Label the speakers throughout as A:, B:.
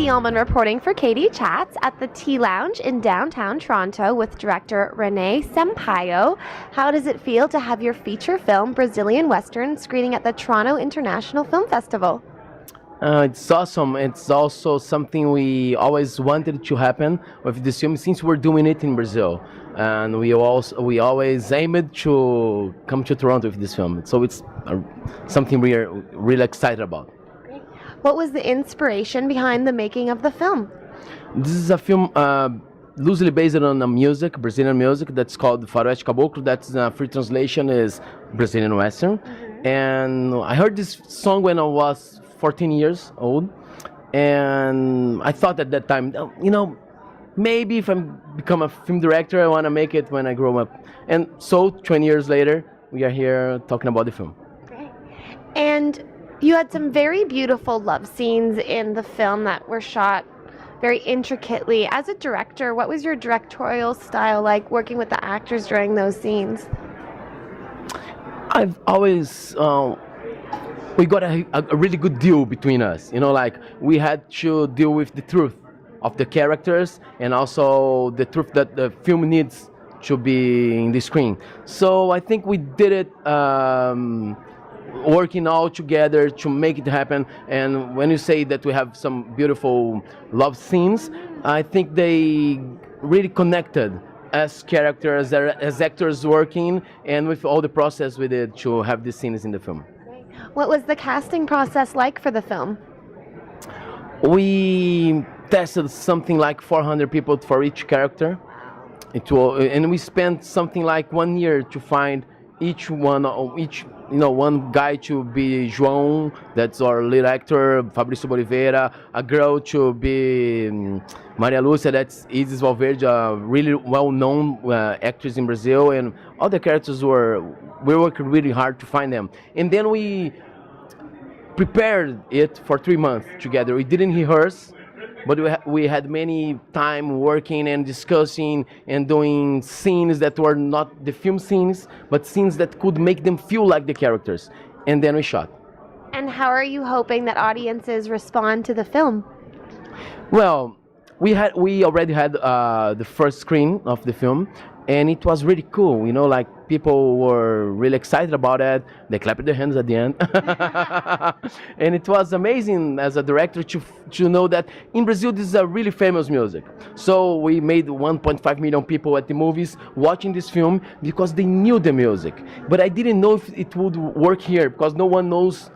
A: Katie Uhlmann reporting for Katie Chats at the Tea Lounge in downtown Toronto with director René Sampaio. How does it feel to have your feature film, Brazilian Western, screening at the Toronto International Film Festival?
B: It's awesome. It's also something we always wanted to happen with this film since we're doing it in Brazil, and we always aimed to come to Toronto with this film. So it's something we're really excited about.
A: What was the inspiration behind the making of the film?
B: This is a film loosely based on a music, Brazilian music, that's called Faroeste Caboclo. That's free translation is Brazilian Western. And I heard this song when I was 14 years old, and I thought at that time, maybe if I become a film director, I want to make it when I grow up. And so 20 years later, we are here talking about the film.
A: Great. And you had some very beautiful love scenes in the film that were shot very intricately. As a director, what was your directorial style like working with the actors during those scenes?
B: I've always, we got a really good deal between us. We had to deal with the truth of the characters and also the truth that the film needs to be in the screen. So I think we did it working all together to make it happen. And when you say that we have some beautiful love scenes, I think they really connected as characters, as actors working, and with all the process we did to have these scenes in the film.
A: What was the casting process like for the film?
B: We tested something like 400 people for each character. And we spent something like 1 year to find one guy to be João, that's our lead actor, Fabrício Boliveira, a girl to be Maria Lúcia, that's Isis Valverde, a really well-known actress in Brazil, and all the characters we worked really hard to find them. And then we prepared it for 3 months together. We didn't rehearse, but we had many time working and discussing and doing scenes that were not the film scenes, but scenes that could make them feel like the characters. And then we shot.
A: And how are you hoping that audiences respond to the film?
B: Well, we already had the first screen of the film, and it was really cool. People were really excited about it. They clapped their hands at the end. And it was amazing as a director to know that in Brazil this is a really famous music. So we made 1.5 million people at the movies watching this film because they knew the music. But I didn't know if it would work here because no one knows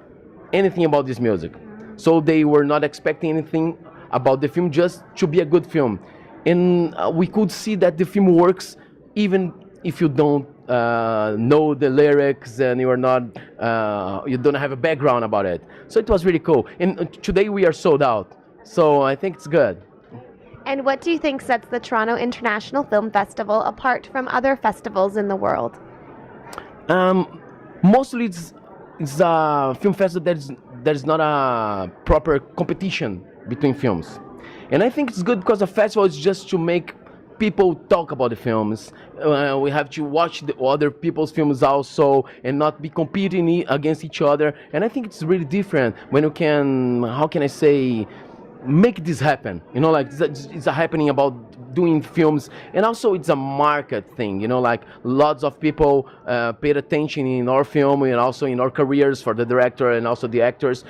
B: anything about this music. So they were not expecting anything about the film, just to be a good film. And we could see that the film works even if you don't know the lyrics and you don't have a background about it. So it was really cool. And today we are sold out. So I think it's good.
A: And what do you think sets the Toronto International Film Festival apart from other festivals in the world?
B: Mostly it's a film festival that is not a proper competition between films. And I think it's good because a festival is just to make people talk about the films. We have to watch the other people's films also and not be competing against each other. And I think it's really different when you can, how can I say, make this happen. It's a happening about doing films, and also it's a market thing. Lots of people paid attention in our film and also in our careers for the director and also the actors,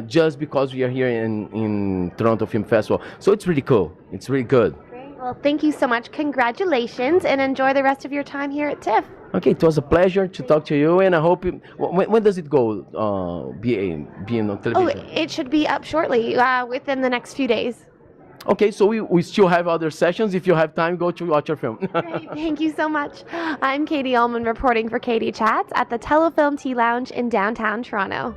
B: just because we are here in Toronto Film Festival. So it's really cool. It's really good.
A: Well, thank you so much. Congratulations, and enjoy the rest of your time here at TIFF.
B: Okay, it was a pleasure to talk to you, and I hope when does it go be on television?
A: Oh, it should be up shortly, within the next few days.
B: Okay, so we still have other sessions. If you have time, go to watch our film.
A: Great, thank you so much. I'm Katie Uhlmann reporting for Katie Chats at the Telefilm Tea Lounge in downtown Toronto.